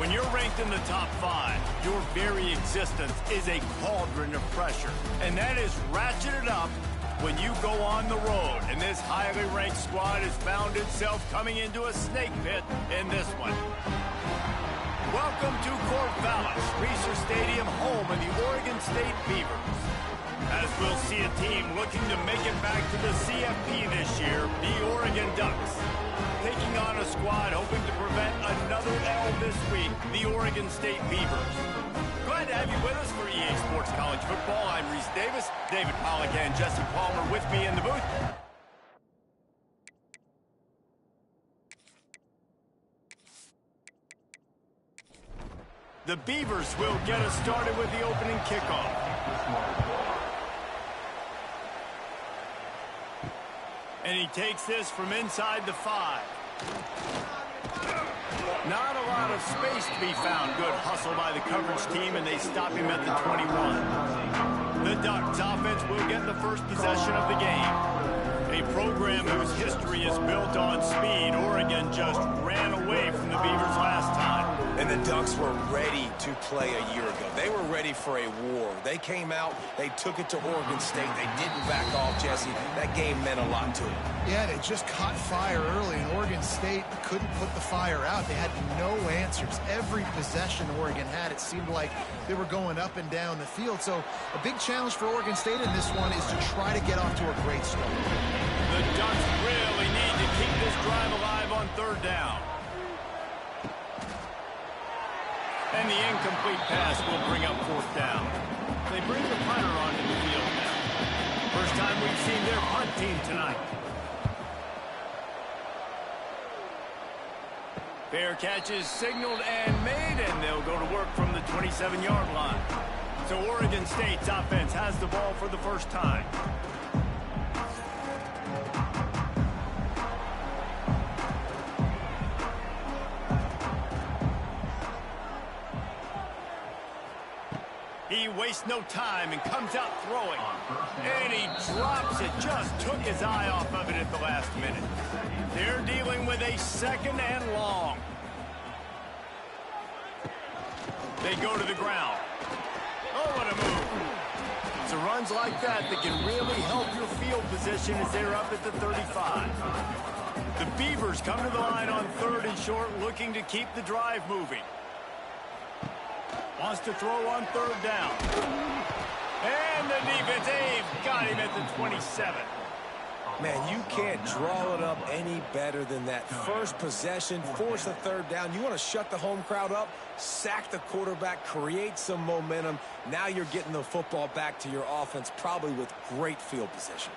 When you're ranked in the top 5, your very existence is a cauldron of pressure. And that is ratcheted up when you go on the road. And this highly ranked squad has found itself coming into a snake pit in this one. Welcome to Corvallis, Reser Stadium, home of the Oregon State Beavers. As we'll see a team looking to make it back to the CFP this year, the Oregon Ducks. Taking on a squad hoping to prevent another L this week, the Oregon State Beavers. Glad to have you with us for EA Sports College Football. I'm Reese Davis, David Pollack and Jesse Palmer with me in the booth. The Beavers will get us started with the opening kickoff. And he takes this from inside the 5. Not a lot of space to be found. Good hustle by the coverage team, and they stop him at the 21. The Ducks offense will get the first possession of the game. A program whose history is built on speed. Oregon just ran away from the Beavers last time. And the Ducks were ready to play a year ago. They were ready for a war. They came out, they took it to Oregon State. They didn't back off, Jesse. That game meant a lot to them. Yeah, they just caught fire early, and Oregon State couldn't put the fire out. They had no answers. Every possession Oregon had, it seemed like they were going up and down the field. So a big challenge for Oregon State in this one is to try to get off to a great start. The Ducks really need to keep this drive alive on 3rd down. And the incomplete pass will bring up 4th down. They bring the punter onto the field now. First time we've seen their punt team tonight. Fair catch is signaled and made, and they'll go to work from the 27-yard line. So Oregon State's offense has the ball for the first time. He wastes no time and comes out throwing. And he drops it. Just took his eye off of it at the last minute. They're dealing with a 2nd and long. They go to the ground. Oh, what a move. It's runs like that that can really help your field position as they're up at the 35. The Beavers come to the line on 3rd and short, looking to keep the drive moving. Wants to throw on 3rd down. And the defense, they've got him at the 27. Man, you can't draw it up any better than that. First possession, force the 3rd down. You want to shut the home crowd up, sack the quarterback, create some momentum. Now you're getting the football back to your offense, probably with great field position.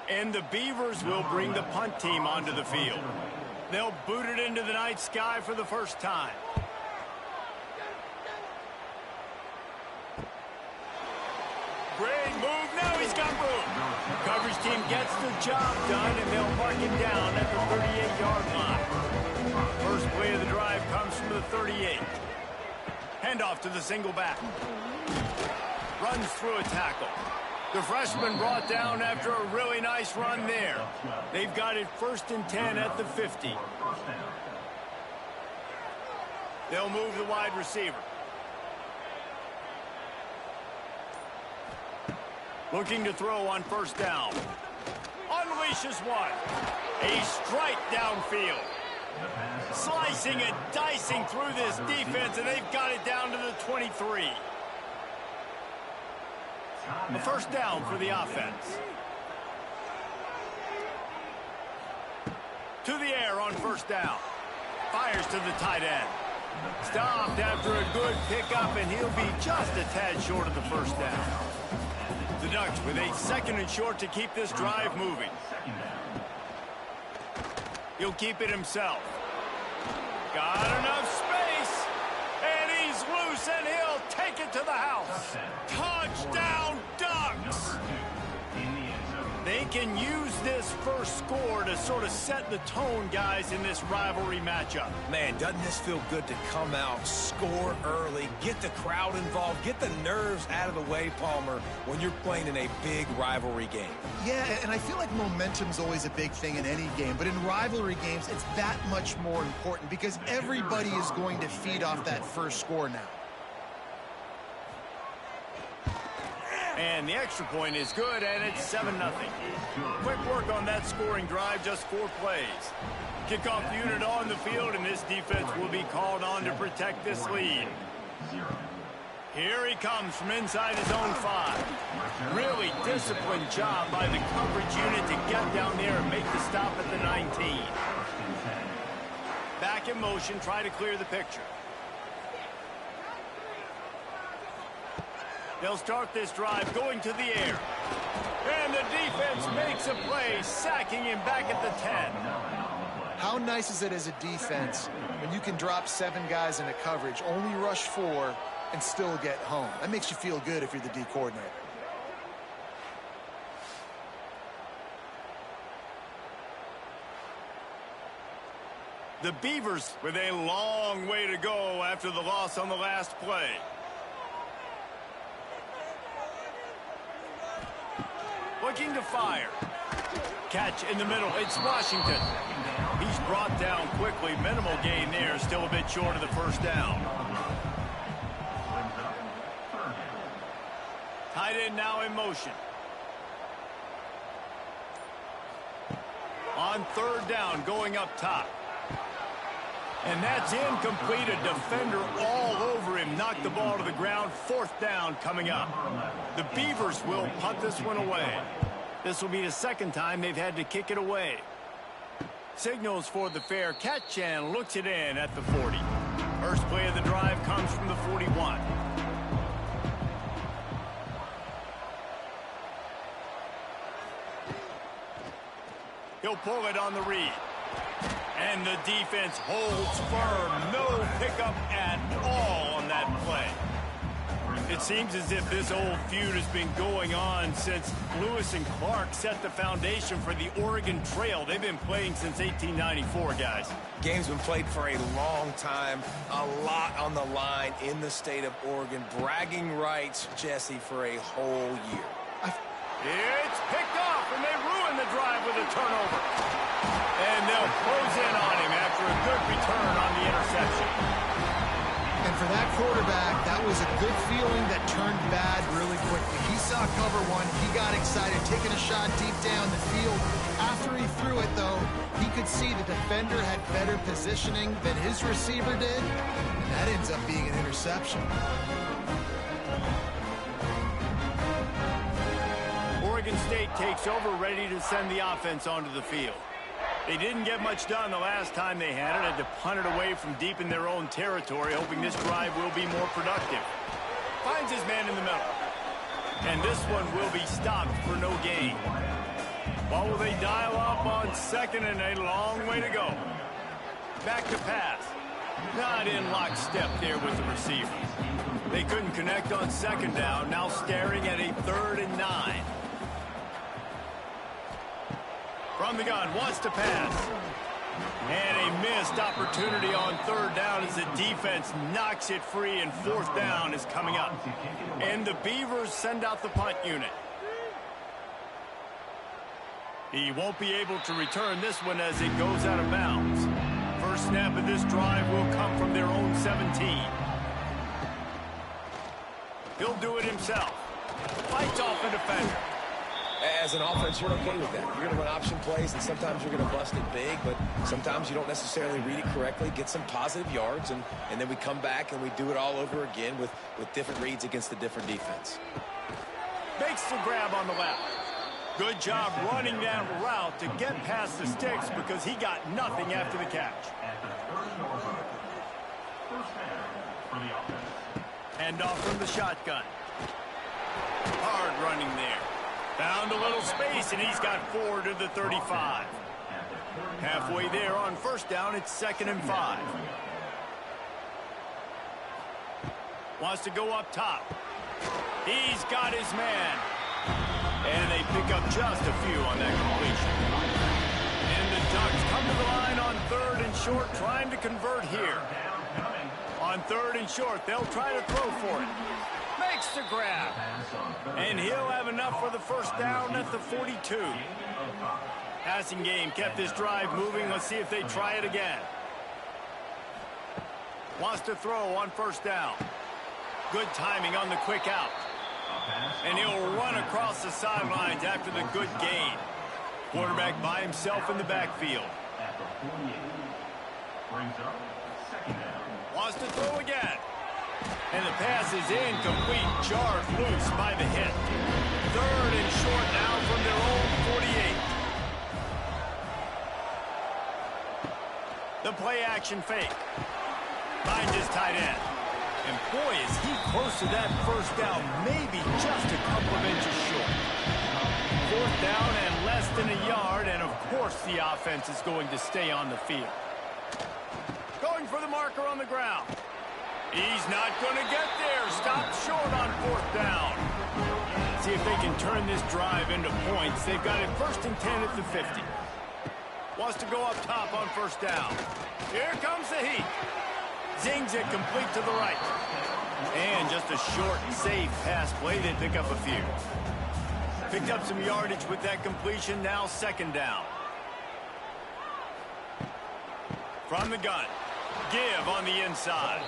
And the Beavers will bring the punt team onto the field. They'll boot it into the night sky for the first time. Great move. Now he's got room. Coverage team gets the job done, and they'll mark him down at the 38-yard line. First play of the drive comes from the 38. Handoff to the single back. Runs through a tackle. The freshman brought down after a really nice run there. They've got it 1st and 10 at the 50. They'll move the wide receiver. Looking to throw on 1st down. Unleashes one. A strike downfield. Slicing and dicing through this defense, and they've got it down to the 23. A 1st down for the offense. To the air on 1st down. Fires to the tight end. Stopped after a good pickup, and he'll be just a tad short of the 1st down. The Ducks with a 2nd and short to keep this drive moving. He'll keep it himself. Got enough space. And he's loose, and he'll take it to the house. Touchdown, Ducks! They can use this first score to sort of set the tone, guys, in this rivalry matchup. Man, doesn't this feel good to come out, score early, get the crowd involved, get the nerves out of the way, Palmer, when you're playing in a big rivalry game? Yeah, and I feel like momentum's always a big thing in any game, but in rivalry games, it's that much more important because everybody is going to feed off that first score now. And the extra point is good, and it's 7-0. Quick work on that scoring drive, just 4 plays. Kickoff unit on the field, and this defense will be called on to protect this lead. Here he comes from inside his own 5. Really disciplined job by the coverage unit to get down there and make the stop at the 19. Back in motion, try to clear the picture. They'll start this drive going to the air. And the defense makes a play, sacking him back at the 10. How nice is it as a defense when you can drop 7 guys into coverage, only rush 4, and still get home? That makes you feel good if you're the D coordinator. The Beavers with a long way to go after the loss on the last play. Looking to fire. Catch in the middle. It's Washington. He's brought down quickly. Minimal gain there. Still a bit short of the first down. Tight end now in motion. On 3rd down, going up top. And that's incomplete. A defender all over him. Knocked the ball to the ground. 4th down coming up. The Beavers will punt this one away. This will be the 2nd time they've had to kick it away. Signals for the fair catch and looks it in at the 40. First play of the drive comes from the 41. He'll pull it on the read. And the defense holds firm. No pickup at all on that play. It seems as if this old feud has been going on since Lewis and Clark set the foundation for the Oregon Trail. They've been playing since 1894, guys. Game's been played for a long time. A lot on the line in the state of Oregon. Bragging rights, Jesse, for a whole year. It's picked off, and they ruin the drive with a turnover. And they'll close in on him after a good return on the interception. And for that quarterback, that was a good feeling that turned bad really quickly. He saw cover 1. He got excited, taking a shot deep down the field. After he threw it, though, he could see the defender had better positioning than his receiver did. And that ends up being an interception. Oregon State takes over, ready to send the offense onto the field. They didn't get much done the last time they had it. Had to punt it away from deep in their own territory, hoping this drive will be more productive. Finds his man in the middle. And this one will be stopped for no gain. What will they dial up on 2nd and a long way to go? Back to pass. Not in lockstep there with the receiver. They couldn't connect on 2nd down. Now staring at a 3rd and 9. From the gun, wants to pass. And a missed opportunity on 3rd down as the defense knocks it free, and 4th down is coming up. And the Beavers send out the punt unit. He won't be able to return this one as it goes out of bounds. First snap of this drive will come from their own 17. He'll do it himself. Fights off the defender. As an offense, you're okay with that. You're going to run option plays, and sometimes you're going to bust it big, but sometimes you don't necessarily read it correctly, get some positive yards, and then we come back and we do it all over again with different reads against the different defense. Makes the grab on the left. Good job running that route to get past the sticks because he got nothing after the catch. Hand off from the shotgun. Hard running there. Found a little space, and he's got 4 to the 35. Halfway there on 1st down, it's 2nd and 5. Wants to go up top. He's got his man. And they pick up just a few on that completion. And the Ducks come to the line on 3rd and short, trying to convert here. On 3rd and short, they'll try to throw for it. Makes the grab. And he'll have enough for the first down at the 42. Passing game kept this drive moving. Let's see if they try it again. Wants to throw on 1st down. Good timing on the quick out. And he'll run across the sidelines after the good gain. Quarterback by himself in the backfield. Wants to throw again. And the pass is incomplete. Jarred loose by the hit. 3rd and short now from their own 48. The play action fake. Finds his tight end. And boy, is he close to that first down. Maybe just a couple of inches short. 4th down and less than a yard. And of course the offense is going to stay on the field. Going for the marker on the ground. He's not going to get there. Stopped short on 4th down. See if they can turn this drive into points. They've got it 1st and 10 at the 50. Wants to go up top on 1st down. Here comes the heat. Zings it complete to the right. And just a short, safe pass play. They pick up a few. Picked up some yardage with that completion. Now 2nd down. From the gun. Give on the inside.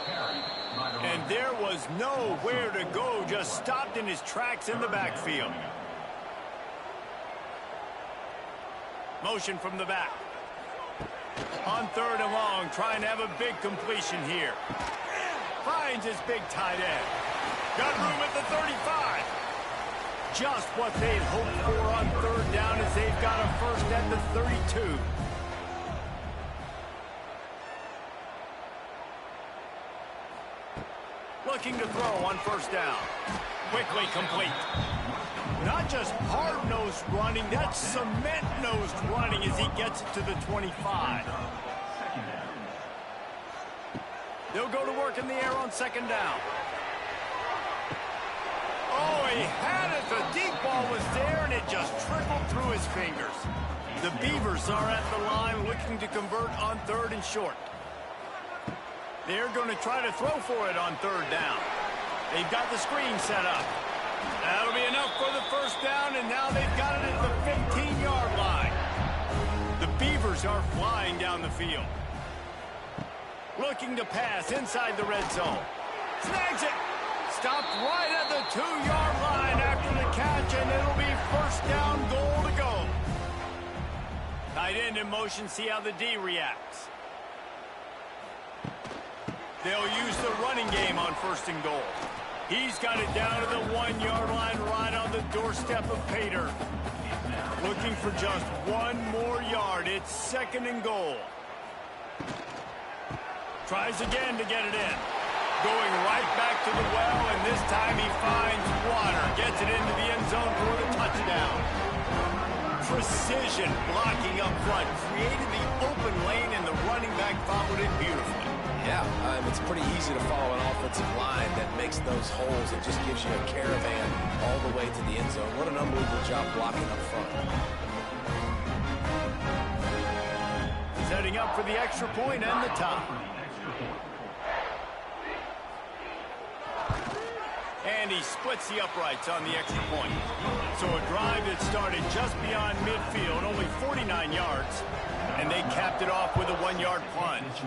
And there was nowhere to go. Just stopped in his tracks in the backfield. Motion from the back. On 3rd and long, trying to have a big completion here. Finds his big tight end. Got room at the 35. Just what they'd hoped for on 3rd down as they've got a first at the 32. Looking to throw on 1st down. Quickly complete. Not just hard-nosed running, that's cement-nosed running as he gets it to the 25. They'll go to work in the air on 2nd down. Oh, he had it. The deep ball was there, and it just trickled through his fingers. The Beavers are at the line looking to convert on 3rd and short. They're going to try to throw for it on 3rd down. They've got the screen set up. That'll be enough for the first down, and now they've got it at the 15-yard line. The Beavers are flying down the field. Looking to pass inside the red zone. Snags it. Stopped right at the 2-yard line after the catch, and it'll be 1st down, goal to go. Tight end in motion, see how the D reacts. They'll use the running game on 1st and goal. He's got it down to the 1-yard line right on the doorstep of Pater. Looking for just 1 more yard. It's 2nd and goal. Tries again to get it in. Going right back to the well, and this time he finds water. Gets it into the end zone for the touchdown. Precision blocking up front. Created the open lane, and the running back followed it beautifully. Yeah, it's pretty easy to follow an offensive line that makes those holes. It just gives you a caravan all the way to the end zone. What an unbelievable job blocking up front. Setting up for the extra point and the top. And he splits the uprights on the extra point. So a drive that started just beyond midfield, only 49 yards, and they capped it off with a 1-yard plunge.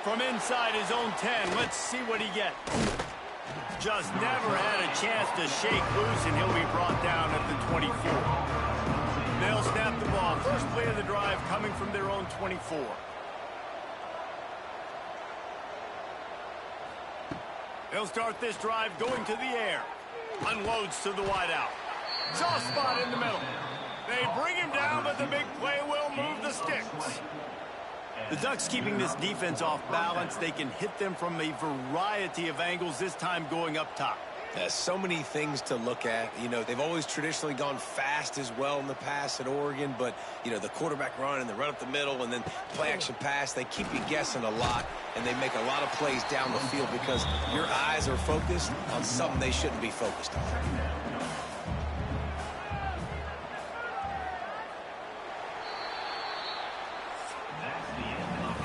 From inside his own 10, let's see what he gets. Just never had a chance to shake loose, and he'll be brought down at the 24. They'll snap the ball. First play of the drive coming from their own 24. They'll start this drive going to the air. Unloads to the wideout. Soft spot in the middle. They bring him down, but the big play will move the sticks. The Ducks keeping this defense off balance. They can hit them from a variety of angles, this time going up top. So many things to look at. You know, they've always traditionally gone fast as well in the past at Oregon, but, you know, the quarterback run and the run up the middle and then play action pass, they keep you guessing a lot, and they make a lot of plays down the field because your eyes are focused on something they shouldn't be focused on.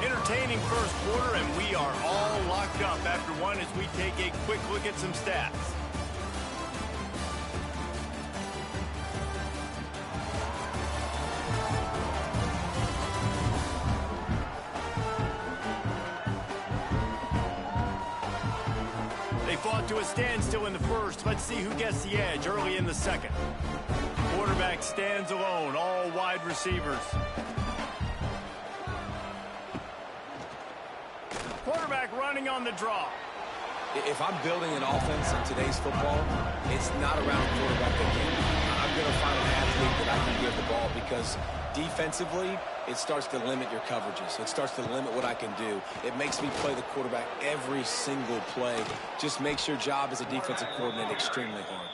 Entertaining first quarter, and we are all locked up after one as we take a quick look at some stats. They fought to a standstill in the first. Let's see who gets the edge early in the second. Quarterback stands alone, all wide receivers. Quarterback running on the draw. If I'm building an offense in today's football, it's not around a quarterback that game. I'm going to find an athlete that I can give the ball because defensively, it starts to limit your coverages. It starts to limit what I can do. It makes me play the quarterback every single play. Just makes your job as a defensive coordinator extremely hard.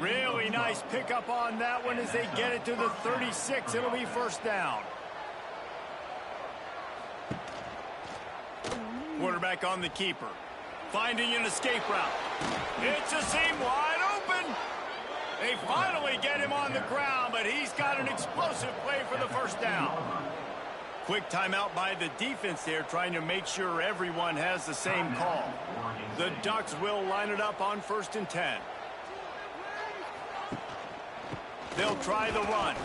Really nice pickup on that one as they get it to the 36. It'll be first down. Quarterback on the keeper. Finding an escape route. It's a seam wide open. They finally get him on the ground, but he's got an explosive play for the first down. Quick timeout by the defense there, trying to make sure everyone has the same call. The Ducks will line it up on 1st and 10. They'll try the run.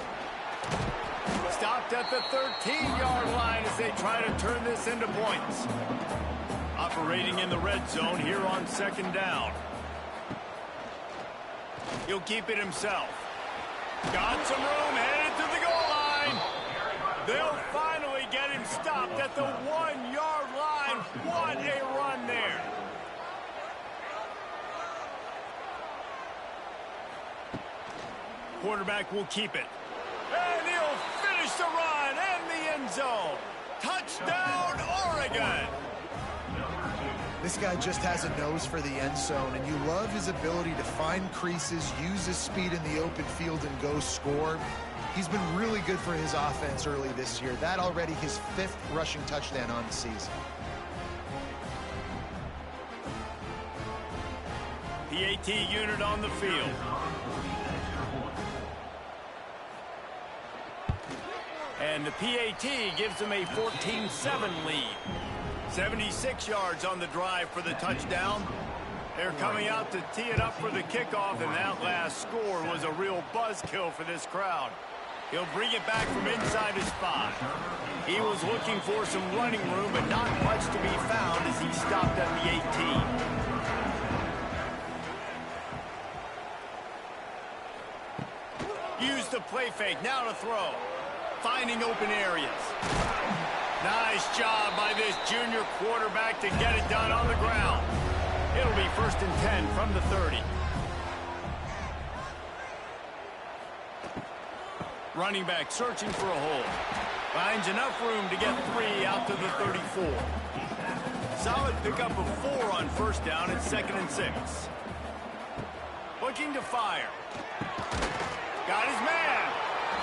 Stopped at the 13-yard line as they try to turn this into points. Operating in the red zone here on 2nd down. He'll keep it himself. Got some room, headed to the goal line. They'll finally get him stopped at the 1-yard line. What a run there. Quarterback will keep it. And he'll finish the run and the end zone. Touchdown, Oregon. This guy just has a nose for the end zone, and you love his ability to find creases, use his speed in the open field, and go score. He's been really good for his offense early this year. That already his 5th rushing touchdown on the season. PAT unit on the field. And the PAT gives them a 14-7 lead. 76 yards on the drive for the touchdown. They're coming out to tee it up for the kickoff, and that last score was a real buzzkill for this crowd. He'll bring it back from inside his 5. He was looking for some running room, but not much to be found as he stopped at the 18. Use the play fake, now to throw. Finding open areas. Nice job by this junior quarterback to get it done on the ground. It'll be 1st and 10 from the 30. Running back searching for a hole. Finds enough room to get 3 out to the 34. Solid pickup of 4 on 1st down at 2nd and 6. Looking to fire. Got his man.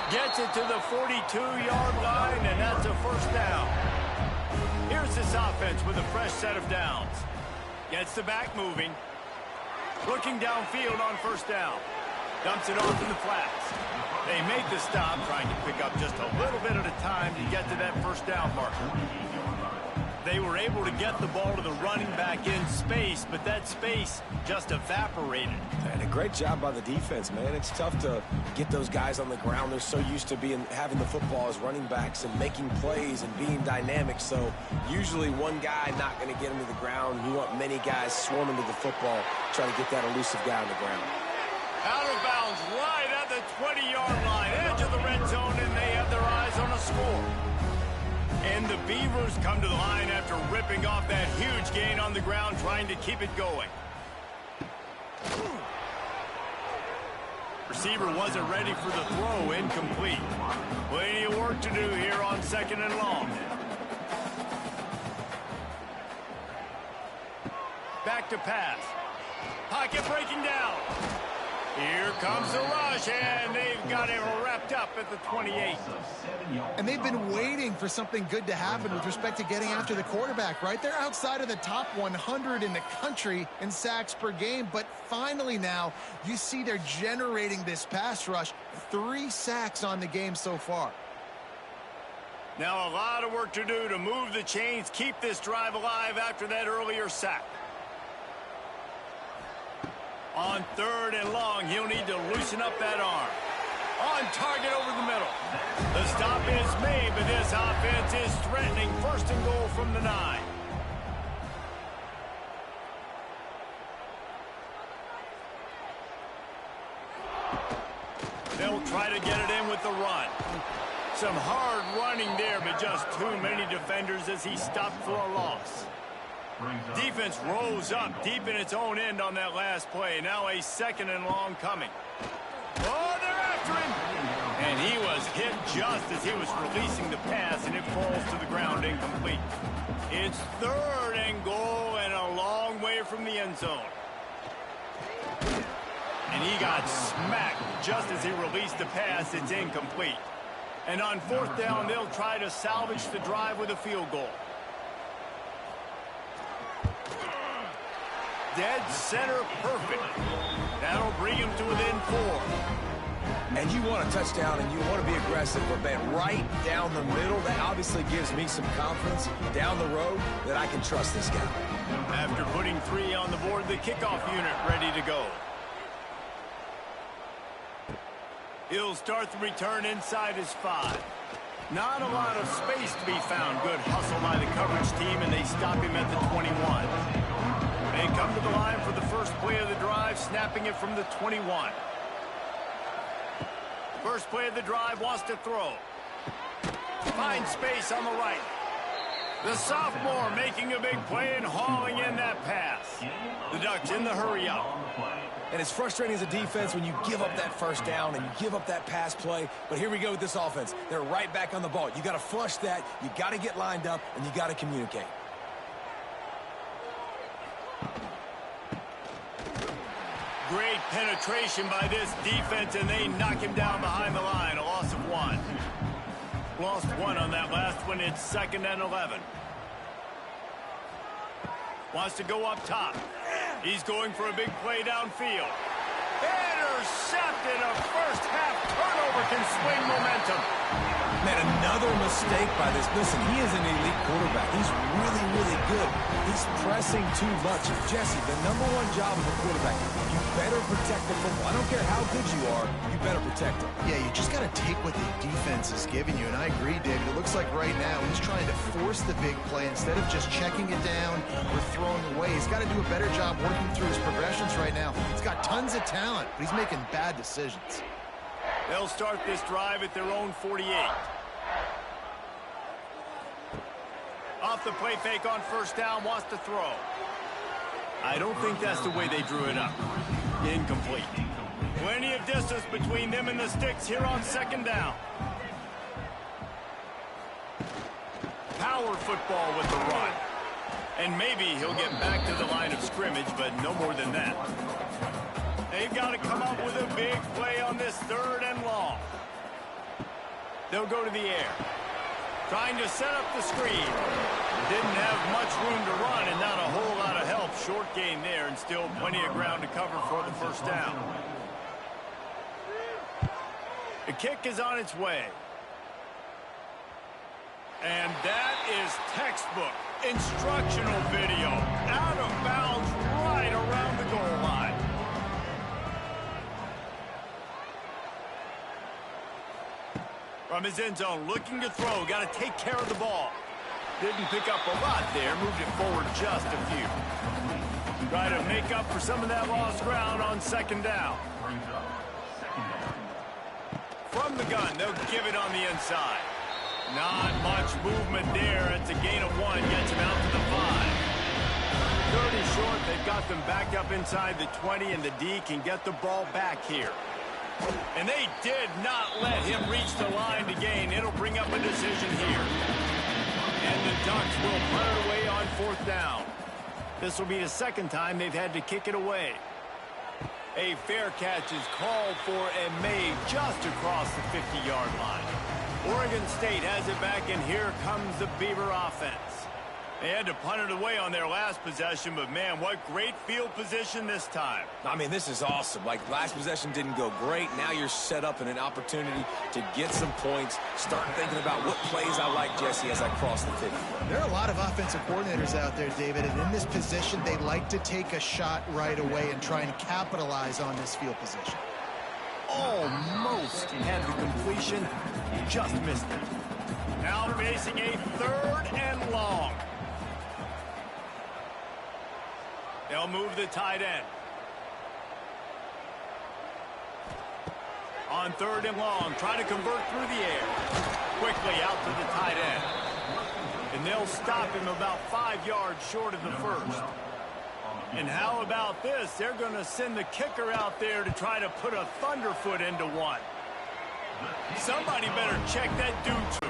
Gets it to the 42-yard line, and that's a 1st down. Here's this offense with a fresh set of downs. Gets the back moving. Looking downfield on 1st down. Dumps it off in the flats. They make the stop, trying to pick up just a little bit at a time to get to that 1st down marker. They were able to get the ball to the running back in space, but that space just evaporated. And a great job by the defense, man. It's tough to get those guys on the ground. They're so used to having the football as running backs and making plays and being dynamic. So usually one guy not going to get him to the ground. You want many guys swarming to the football, trying to get that elusive guy on the ground. Out of bounds right at the 20-yard line, edge of the red zone, and they have their eyes on a score. And the Beavers come to the line after ripping off that huge gain on the ground, trying to keep it going. Receiver wasn't ready for the throw, incomplete. Plenty of work to do here on 2nd and long. Back to pass. Pocket breaking down. Here comes the rush, and they've got it wrapped up at the 28. And they've been waiting for something good to happen with respect to getting after the quarterback, right? They're outside of the top 100 in the country in sacks per game, but finally now you see they're generating this pass rush. 3 sacks on the game so far. Now a lot of work to do to move the chains, keep this drive alive after that earlier sack. On 3rd and long, he'll need to loosen up that arm. On target over the middle. The stop is made, but this offense is threatening 1st and goal from the 9. They'll try to get it in with the run. Some hard running there, but just too many defenders as he stopped for a loss. Defense rose up deep in its own end on that last play. Now a 2nd and long coming. Oh, they're after him. And he was hit just as he was releasing the pass, and it falls to the ground incomplete. It's 3rd and goal and a long way from the end zone. And he got smacked just as he released the pass. It's incomplete. And on 4th down, they'll try to salvage the drive with a field goal. Dead center perfect. That'll bring him to within 4. And you want a touchdown and you want to be aggressive, but man, right down the middle, that obviously gives me some confidence down the road that I can trust this guy. After putting 3 on the board, the kickoff unit ready to go. He'll start the return inside his 5. Not a lot of space to be found. Good hustle by the coverage team, and they stop him at the 21. They come to the line for the first play of the drive, snapping it from the 21. First play of the drive, wants to throw. Finds space on the right. The sophomore making a big play and hauling in that pass. The Ducks in the hurry up. And it's frustrating as a defense when you give up that 1st down and you give up that pass play. But here we go with this offense. They're right back on the ball. You got to flush that. You got to get lined up, and you got to communicate. Great penetration by this defense, and they knock him down behind the line. A loss of 1. Lost 1 on that last one. It's 2nd and 11. Wants to go up top. He's going for a big play downfield. Intercepted. A first-half turnover can swing momentum. Man, another mistake by this. Listen, he is an elite quarterback. He's really, really good. He's pressing too much. Jesse, the #1 job of a quarterback, you better protect the football. I don't care how good you are, you better protect it. Yeah, you just got to take what the defense is giving you, and I agree, David. It looks like right now he's trying to force the big play instead of just checking it down or throwing away. He's got to do a better job working through his progressions right now. He's got tons of talent, but he's making bad decisions. They'll start this drive at their own 48. Off the play fake on 1st down, wants to throw. I don't think that's the way they drew it up. Incomplete. Plenty of distance between them and the sticks here on 2nd down. Power football with the run. And maybe he'll get back to the line of scrimmage, but no more than that. They've got to come up with a big play on this 3rd and long. They'll go to the air. Trying to set up the screen. Didn't have much room to run and not a whole lot of help. Short gain there and still plenty of ground to cover for the 1st down. The kick is on its way. And that is textbook instructional video. Out of bounds right around the goal line. From his end zone, looking to throw. Got to take care of the ball. Didn't pick up a lot there. Moved it forward just a few. Try to make up for some of that lost ground on 2nd down. From the gun, they'll give it on the inside. Not much movement there. It's a gain of 1. Gets him out to the 5. 30 short. They've got them backed up inside the 20, and the D can get the ball back here. And they did not let him reach the line to gain. It'll bring up a decision here. And the Ducks will punt it away on 4th down. This will be the 2nd time they've had to kick it away. A fair catch is called for and made just across the 50-yard line. Oregon State has it back, and here comes the Beaver offense. They had to punt it away on their last possession, but man, what great field position this time. I mean, this is awesome. Like, last possession didn't go great. Now you're set up in an opportunity to get some points. Start thinking about what plays I like, Jesse, as I cross the 50. There are a lot of offensive coordinators out there, David, and in this position, they like to take a shot right away and try and capitalize on this field position. Almost had the completion, just missed it. Now facing a 3rd and long. They'll move the tight end. On 3rd and long, trying to convert through the air. Quickly out to the tight end. And they'll stop him about 5 yards short of the first. And how about this? They're going to send the kicker out there to try to put a thunderfoot into one. Somebody better check that dude too.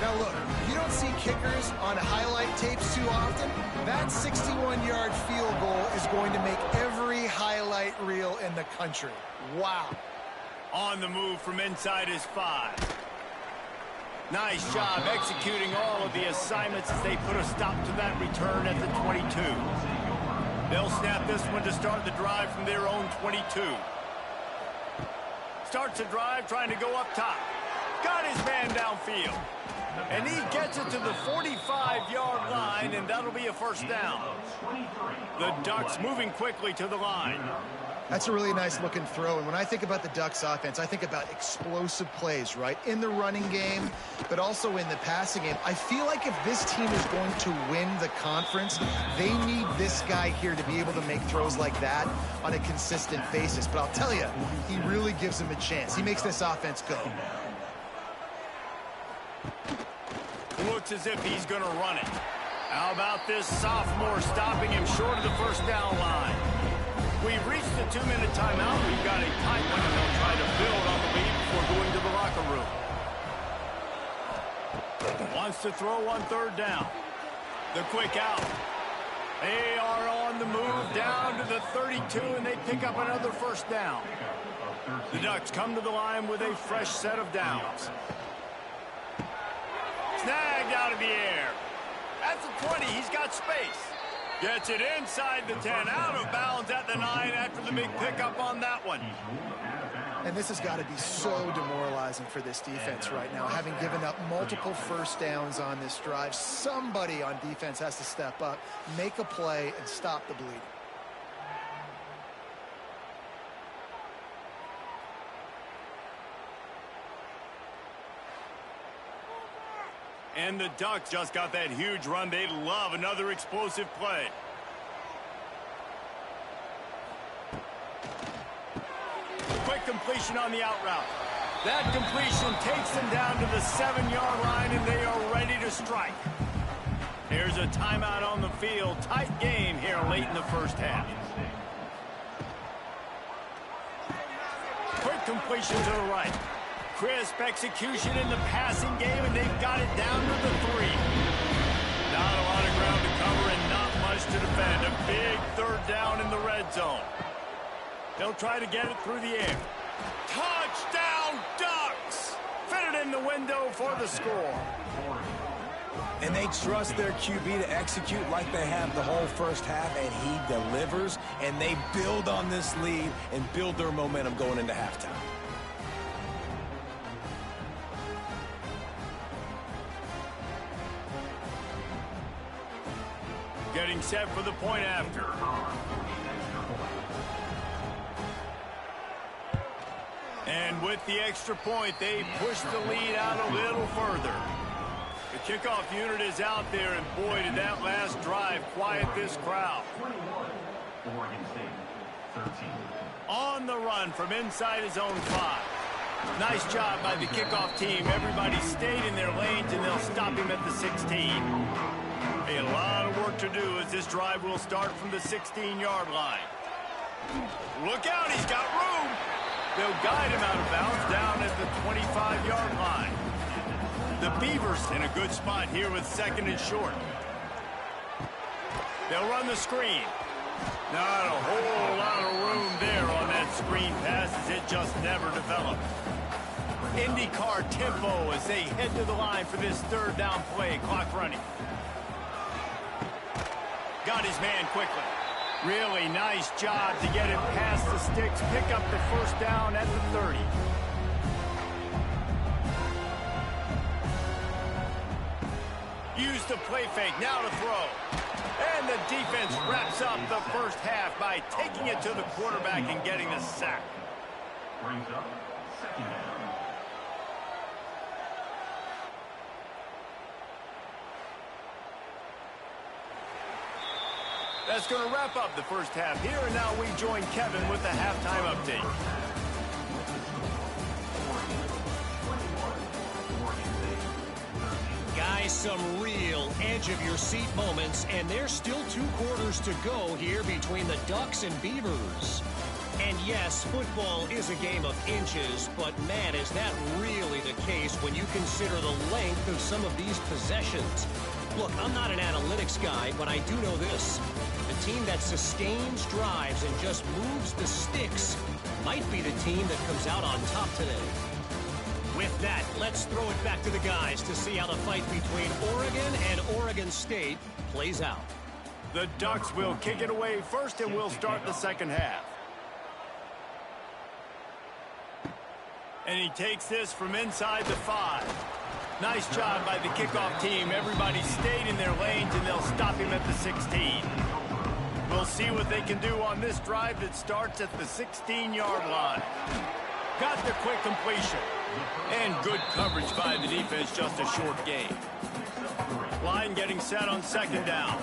Now look, you don't see kickers on highlight tapes too often. That 61-yard field goal is going to make every highlight reel in the country. Wow. On the move from inside his 5. Nice job executing all of the assignments as they put a stop to that return at the 22. They'll snap this one to start the drive from their own 22. Starts the drive trying to go up top. Got his man downfield. And he gets it to the 45-yard line, and that'll be a first down. The Ducks moving quickly to the line. That's a really nice looking throw. And when I think about the Ducks offense, I think about explosive plays, right? In the running game, but also in the passing game. I feel like if this team is going to win the conference, they need this guy here to be able to make throws like that on a consistent basis. But I'll tell you, he really gives them a chance. He makes this offense go. Looks as if he's going to run it. How about this sophomore stopping him short of the first down line? We've reached the 2-minute timeout. We've got a tight one, and they'll try to build on the lead before going to the locker room. Wants to throw on 3rd down. The quick out. They are on the move down to the 32, and they pick up another first down. The Ducks come to the line with a fresh set of downs. Snagged out of the air. At the 20, he's got space. Gets it inside the 10, out of bounds at the 9 after the big pickup on that one. And this has got to be so demoralizing for this defense right now. Having given up multiple first downs on this drive, somebody on defense has to step up, make a play, and stop the bleeding. And the Ducks just got that huge run. They'd love another explosive play. Quick completion on the out route. That completion takes them down to the 7-yard line, and they are ready to strike. Here's a timeout on the field. Tight game here late in the first half. Quick completion to the right. Crisp execution in the passing game, and they've got it down to the 3. Not a lot of ground to cover and not much to defend. A big 3rd down in the red zone. They'll try to get it through the air. Touchdown, Ducks! Fit it in the window for the score. And they trust their QB to execute like they have the whole first half, and he delivers, and they build on this lead and build their momentum going into halftime. Getting set for the point after. And with the extra point, they push the lead out a little further. The kickoff unit is out there, and boy, did that last drive quiet this crowd. On the run from inside his own 5. Nice job by the kickoff team. Everybody stayed in their lanes, and they'll stop him at the 16. A lot of work to do as this drive will start from the 16-yard line. Look out, he's got room. They'll guide him out of bounds down at the 25-yard line. The Beavers in a good spot here with 2nd and short. They'll run the screen. Not a whole lot of room there. screen passes, it just never developed. IndyCar tempo as they head to the line for this third down play. Clock running. Got his man quickly. Really nice job to get it past the sticks. Pick up the first down at the 30. Use the play fake. Now to throw. And the defense wraps up the first half by taking it to the quarterback and getting the sack. Brings up second down. That's going to wrap up the first half here, and now we join Kevin with the halftime update. Guys, some real edge-of-your-seat moments, and there's still 2 quarters to go here between the Ducks and Beavers. And yes, football is a game of inches, but man, is that really the case when you consider the length of some of these possessions. Look, I'm not an analytics guy, but I do know this. The team that sustains drives and just moves the sticks might be the team that comes out on top today. With that, let's throw it back to the guys to see how the fight between Oregon and Oregon State plays out. The Ducks will kick it away first, and we'll start the second half. And he takes this from inside the 5. Nice job by the kickoff team. Everybody stayed in their lanes, and they'll stop him at the 16. We'll see what they can do on this drive that starts at the 16-yard line. Got the quick completion. And good coverage by the defense, just a short gain. Line getting set on second down.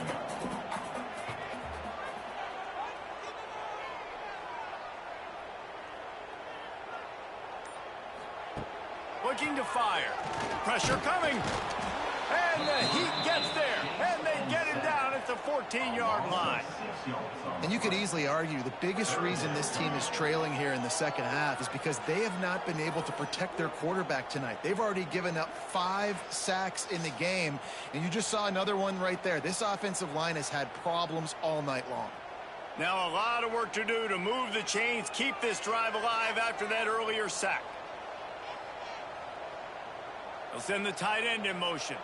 Looking to fire. Pressure coming. And the Heat gets there. And they get him down at the 14-yard line. And you could easily argue the biggest reason this team is trailing here in the second half is because they have not been able to protect their quarterback tonight. They've already given up 5 sacks in the game, and you just saw another one right there. This offensive line has had problems all night long. Now a lot of work to do to move the chains, keep this drive alive after that earlier sack. They'll send the tight end in motion.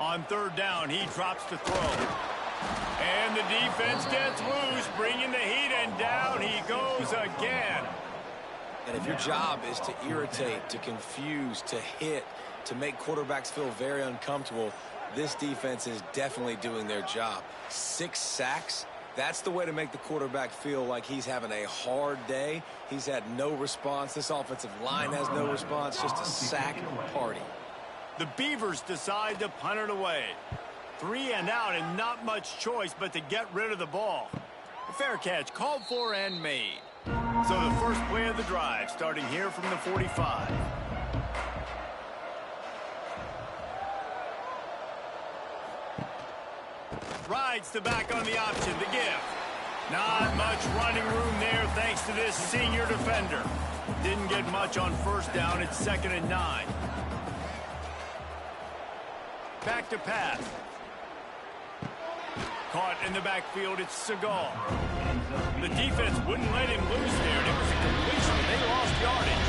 On third down, he drops to throw. And the defense gets loose, bringing the Heat, and down he goes again. And if your job is to irritate, to confuse, to hit, to make quarterbacks feel very uncomfortable, this defense is definitely doing their job. 6 sacks. That's the way to make the quarterback feel like he's having a hard day. He's had no response. This offensive line has no response. Just a sack party. The Beavers decide to punt it away. 3 and out, and not much choice but to get rid of the ball. A fair catch called for and made. So the first play of the drive starting here from the 45. Rides the back on the option, the give. Not much running room there thanks to this senior defender. Didn't get much on first down. It's 2nd and 9. Back to pass. Caught in the backfield, it's Seagal. The defense wouldn't let him loose there, and it was a completion. They lost yardage.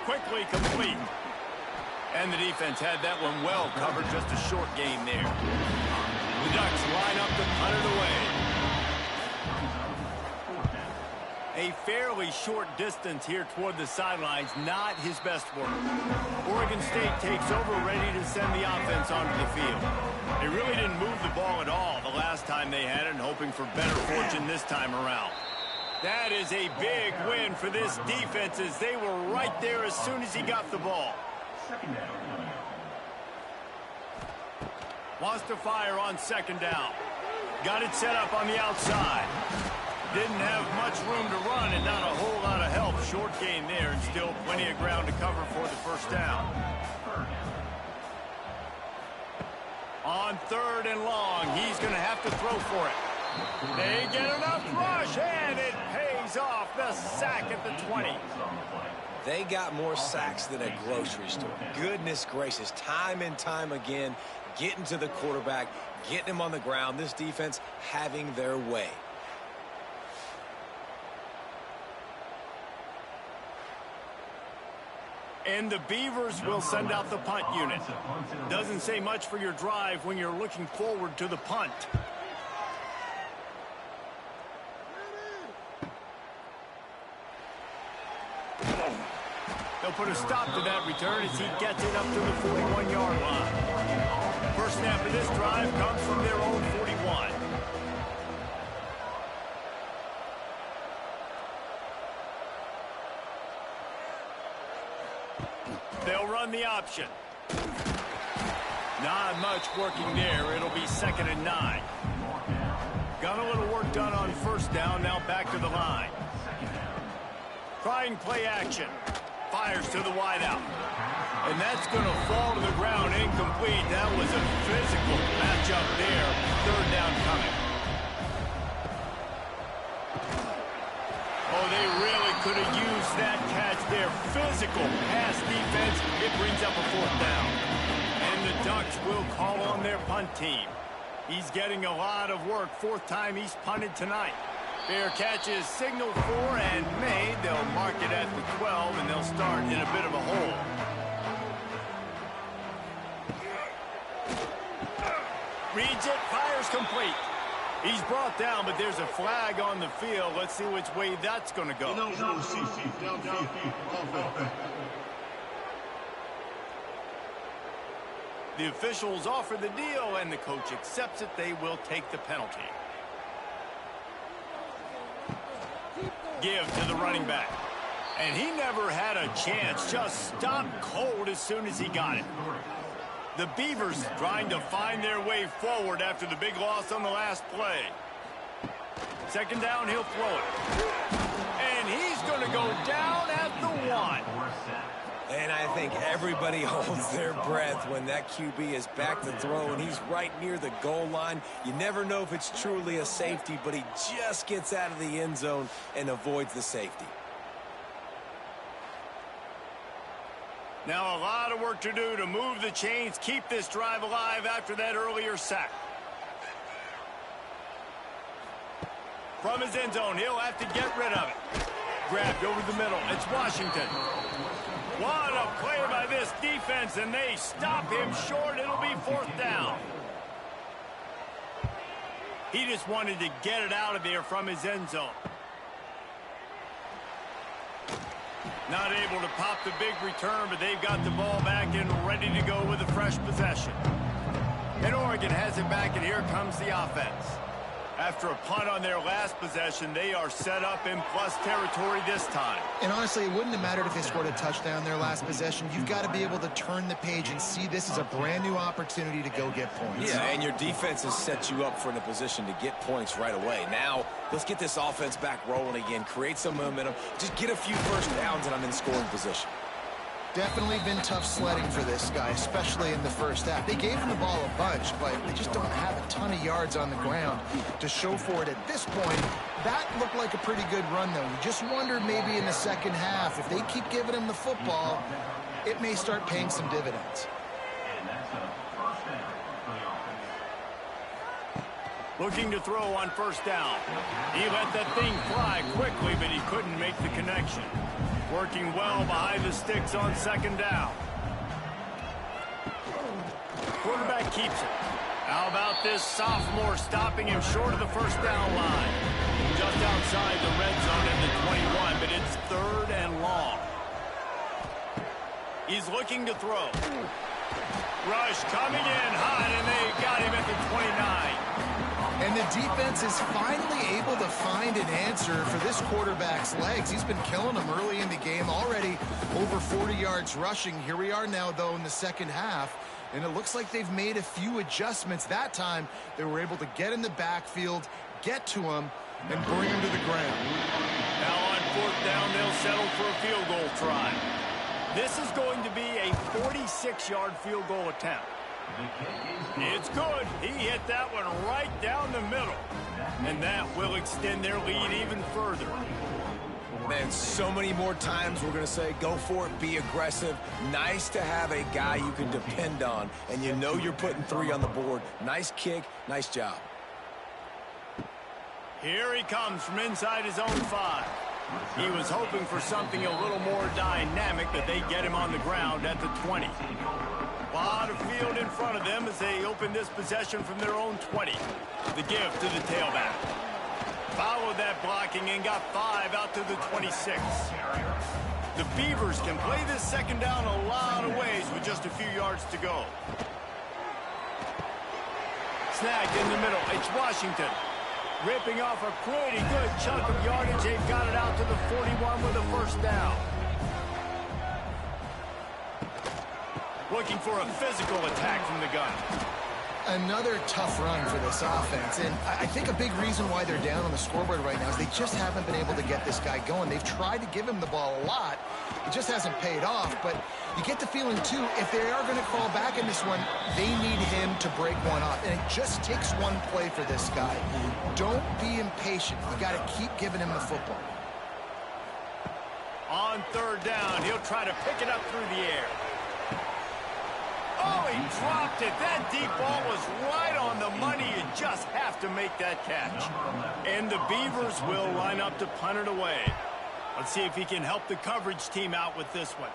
Quickly complete. And the defense had that one well covered, just a short gain there. The Ducks line up to punt it away. A fairly short distance here toward the sidelines, not his best work. Oregon State takes over, ready to send the offense onto the field. They really didn't move the ball at all the last time they had it, and hoping for better fortune this time around. That is a big win for this defense, as they were right there as soon as he got the ball. Wants to fire on second down. Got it set up on the outside. Didn't have much room to run and not a whole lot of help. Short gain there, and still plenty of ground to cover for the first down. On 3rd and long, he's going to have to throw for it. They get enough rush, and it pays off. The sack at the 20. They got more sacks than a grocery store. Goodness gracious, time and time again, getting to the quarterback, getting him on the ground. This defense having their way. And the Beavers will send out the punt unit. Doesn't say much for your drive when you're looking forward to the punt. They'll put a stop to that return as he gets it up to the 41-yard line. First snap of this drive comes from their own 41. They'll run the option. Not much working there. It'll be 2nd and 9. Got a little work done on first down. Now back to the line. Trying play action. Fires to the wideout. And that's going to fall to the ground incomplete. That was a physical matchup there. 3rd down coming. Oh, they really could have used that catch there. Physical pass defense. It brings up a 4th down. And the Ducks will call on their punt team. He's getting a lot of work. 4th time he's punted tonight. Fair catch is signaled for and made. They'll mark it at the 12, and they'll start in a bit of a hole. Reads it, fires complete. He's brought down, but there's a flag on the field. Let's see which way that's going to go. The officials offer the deal, and the coach accepts it. They will take the penalty. Give to the running back. And he never had a chance. Just stopped cold as soon as he got it. The Beavers trying to find their way forward after the big loss on the last play. 2nd down, he'll throw it. And he's going to go down at the 1. And I think everybody holds their breath when that QB is back to throw and he's right near the goal line. You never know if it's truly a safety, but he just gets out of the end zone and avoids the safety. Now a lot of work to do to move the chains, keep this drive alive after that earlier sack. From his end zone, he'll have to get rid of it. Grabbed over the middle. It's Washington. What a play by this defense, and they stop him short. It'll be 4th down. He just wanted to get it out of there from his end zone. Not able to pop the big return, but they've got the ball back and ready to go with a fresh possession. And Oregon has it back, and here comes the offense. After a punt on their last possession, they are set up in plus territory this time. And honestly, it wouldn't have mattered if they scored a touchdown their last possession. You've got to be able to turn the page and see this as a brand new opportunity to go get points. Yeah, and your defense has set you up for the position to get points right away. Now, let's get this offense back rolling again, create some momentum, just get a few first downs, and I'm in scoring position. Definitely been tough sledding for this guy, especially in the first half. They gave him the ball a bunch, but they just don't have a ton of yards on the ground to show for it at this point. That looked like a pretty good run, though. You just wondered maybe in the second half, if they keep giving him the football, it may start paying some dividends. And that's a 1st down for the offense. Looking to throw on 1st down. He let that thing fly quickly, but he couldn't make the connection. Working well behind the sticks on 2nd down. Quarterback keeps it. How about this sophomore stopping him short of the 1st down line? Just outside the red zone at the 21, but it's 3rd and long. He's looking to throw. Rush coming in hot, and they got him at the 29. And the defense is finally able to find an answer for this quarterback's legs. He's been killing them early in the game, already over 40 yards rushing. Here we are now, though, in the second half, and it looks like they've made a few adjustments. That time, they were able to get in the backfield, get to him, and bring him to the ground. Now on 4th down, they'll settle for a field goal try. This is going to be a 46-yard field goal attempt. It's good. He hit that one right down the middle. And that will extend their lead even further. Man, so many more times we're going to say, go for it, be aggressive. Nice to have a guy you can depend on, and you know you're putting 3 on the board. Nice kick, nice job. Here he comes from inside his own 5. He was hoping for something a little more dynamic, that they get him on the ground at the 20. A lot of field in front of them as they open this possession from their own 20. The give to the tailback. Followed that blocking and got 5 out to the 26. The Beavers can play this second down a lot of ways with just a few yards to go. Snagged in the middle. It's Washington. Ripping off a pretty good chunk of yardage. They've got it out to the 41 with a first down. Looking for a physical attack from the gun. Another tough run for this offense, and I think a big reason why they're down on the scoreboard right now is they just haven't been able to get this guy going. They've tried to give him the ball a lot. It just hasn't paid off, but you get the feeling, too, if they are going to crawl back in this one, they need him to break one off, and it just takes one play for this guy. Don't be impatient. You got to keep giving him the football. On third down, he'll try to pick it up through the air. Oh, he dropped it. That deep ball was right on the money. You just have to make that catch. And the Beavers will line up to punt it away. Let's see if he can help the coverage team out with this one.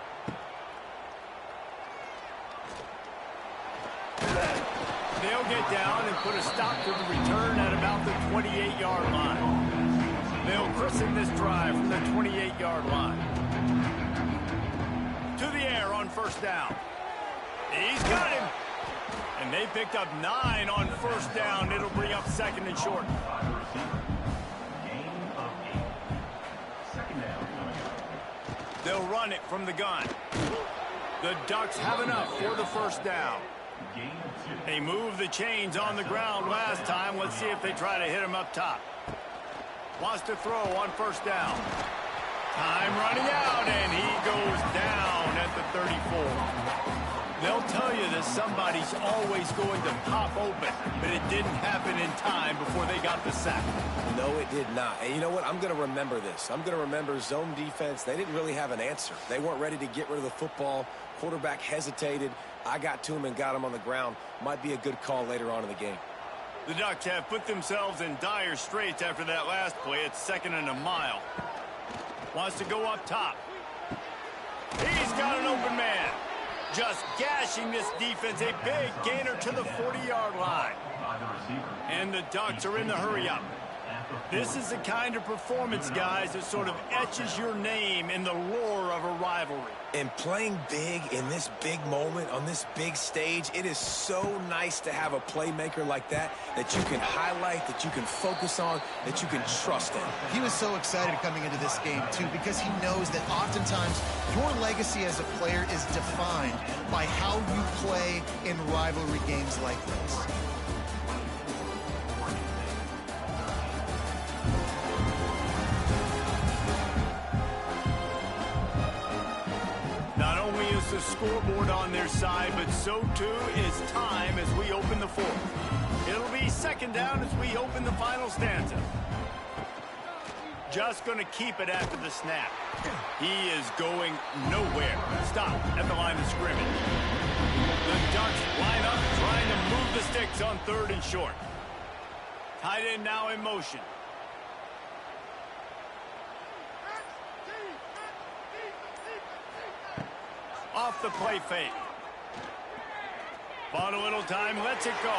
They'll get down and put a stop to the return at about the 28-yard line. They'll christen this drive from the 28-yard line. To the air on first down. He's got him. And they picked up 9 on first down. It'll bring up second and short. They'll run it from the gun. The Ducks have enough for the first down. They moved the chains on the ground last time. Let's see if they try to hit him up top. Wants to throw on first down. Time running out, and he goes down at the 34. They'll tell you that somebody's always going to pop open, but it didn't happen in time before they got the sack. No, it did not. And you know what? I'm going to remember this. I'm going to remember zone defense. They didn't really have an answer. They weren't ready to get rid of the football. Quarterback hesitated. I got to him and got him on the ground. Might be a good call later on in the game. The Ducks have put themselves in dire straits after that last play. It's 2nd and a mile. Wants to go up top. He's got an open man. Just gashing this defense. A big gainer to the 40-yard line. And the Ducks are in the hurry-up. This is the kind of performance, guys, that sort of etches your name in the roar of a rivalry. And playing big in this big moment, on this big stage, it is so nice to have a playmaker like that you can highlight, that you can focus on, that you can trust in. He was so excited coming into this game, too, because he knows that oftentimes your legacy as a player is defined by how you play in rivalry games like this. Not only is the scoreboard on their side, but so too is time as we open the fourth. It'll be second down as we open the final stanza. Just going to keep it after the snap. He is going nowhere. Stop at the line of scrimmage. The Ducks line up trying to move the sticks on 3rd and short. Tight end now in motion. Off the play fake. Bought a little time, lets it go.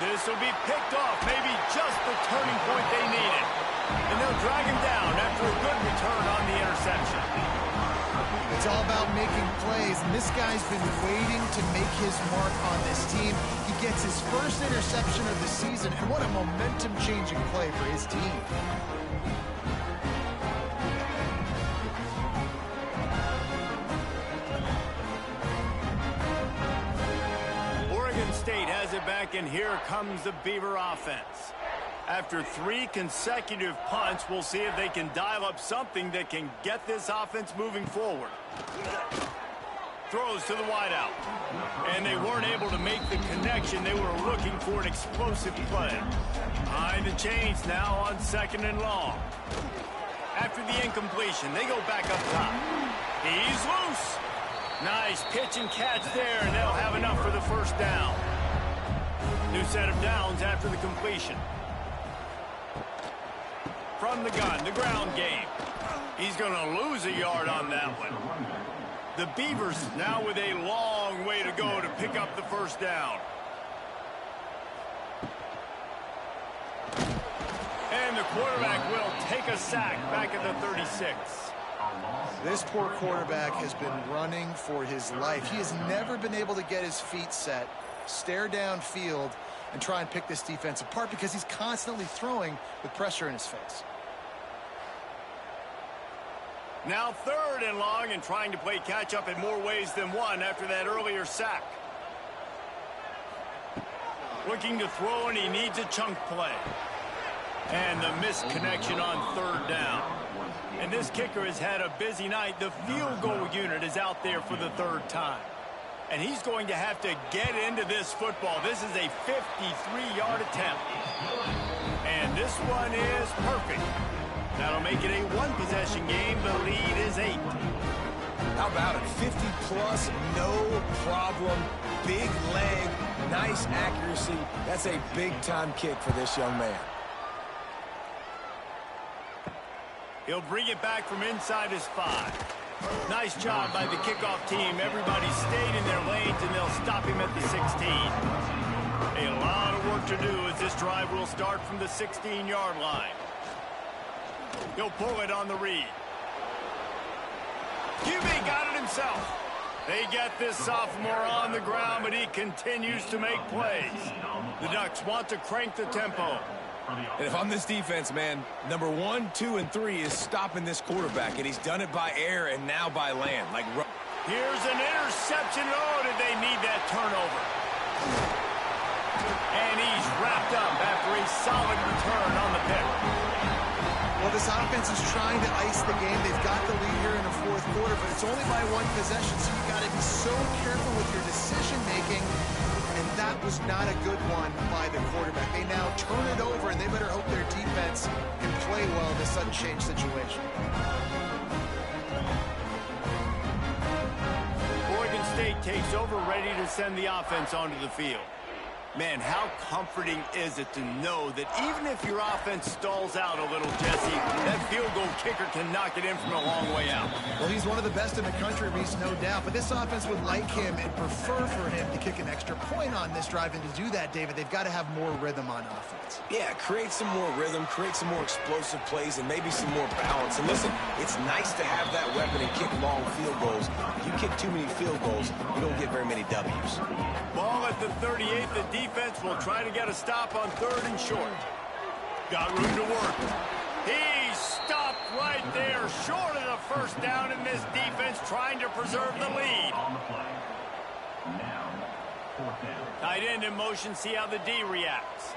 This will be picked off, maybe just the turning point they needed. And they'll drag him down after a good return on the interception. It's all about making plays, and this guy's been waiting to make his mark on this team. He gets his first interception of the season, and what a momentum-changing play for his team. State has it back, and here comes the Beaver offense. After 3 consecutive punts, we'll see if they can dial up something that can get this offense moving forward. Throws to the wideout. And they weren't able to make the connection. They were looking for an explosive play. Behind the chains now on 2nd and long. After the incompletion, they go back up top. He's loose. Nice pitch and catch there, and they'll have enough for the first down. New set of downs after the completion. From the gun, the ground game. He's going to lose a yard on that one. The Beavers now with a long way to go to pick up the first down. And the quarterback will take a sack back at the 36. This poor quarterback has been running for his life. He has never been able to get his feet set, stare downfield, and try and pick this defense apart because he's constantly throwing with pressure in his face. Now 3rd and long, and trying to play catch-up in more ways than one after that earlier sack. Looking to throw, and he needs a chunk play. And the missed connection on 3rd down. And this kicker has had a busy night. The field goal unit is out there for the 3rd time. And he's going to have to get into this football. This is a 53-yard attempt. And this one is perfect. That'll make it a 1-possession game. The lead is 8. How about it? 50-plus, no problem. Big leg, nice accuracy. That's a big-time kick for this young man. He'll bring it back from inside his 5. Nice job by the kickoff team. Everybody stayed in their lanes, and they'll stop him at the 16. A lot of work to do as this drive will start from the 16-yard line. He'll pull it on the read. QB got it himself. They get this sophomore on the ground, but he continues to make plays. The Ducks want to crank the tempo. And if I'm this defense, man, number 1, 2, and 3 is stopping this quarterback, and he's done it by air and now by land. Here's an interception. Oh, did they need that turnover? And he's wrapped up after a solid return on the pick. Well, this offense is trying to ice the game. They've got the lead here in the 4th quarter, but it's only by 1 possession, so you got to be so careful with your decision-making. And that was not a good one by the quarterback. They now turn it over, and they better hope their defense can play well in this sudden change situation. Oregon State takes over, ready to send the offense onto the field. Man, how comforting is it to know that even if your offense stalls out a little, Jesse, that field goal kicker can knock it in from a long way out. Well, he's one of the best in the country, Reese, no doubt. But this offense would like him and prefer for him to kick an extra point on this drive. And to do that, David, they've got to have more rhythm on offense. Yeah, create some more rhythm, create some more explosive plays, and maybe some more balance. And listen, it's nice to have that weapon and kick long field goals. If you kick too many field goals, you don't get very many W's. Ball at the 38. The defense will try to get a stop on 3rd and short. Got room to work. He stopped right there, short of the first down, and this defense trying to preserve the lead. On the play. Now, 4th down. Tight end in motion, see how the D reacts.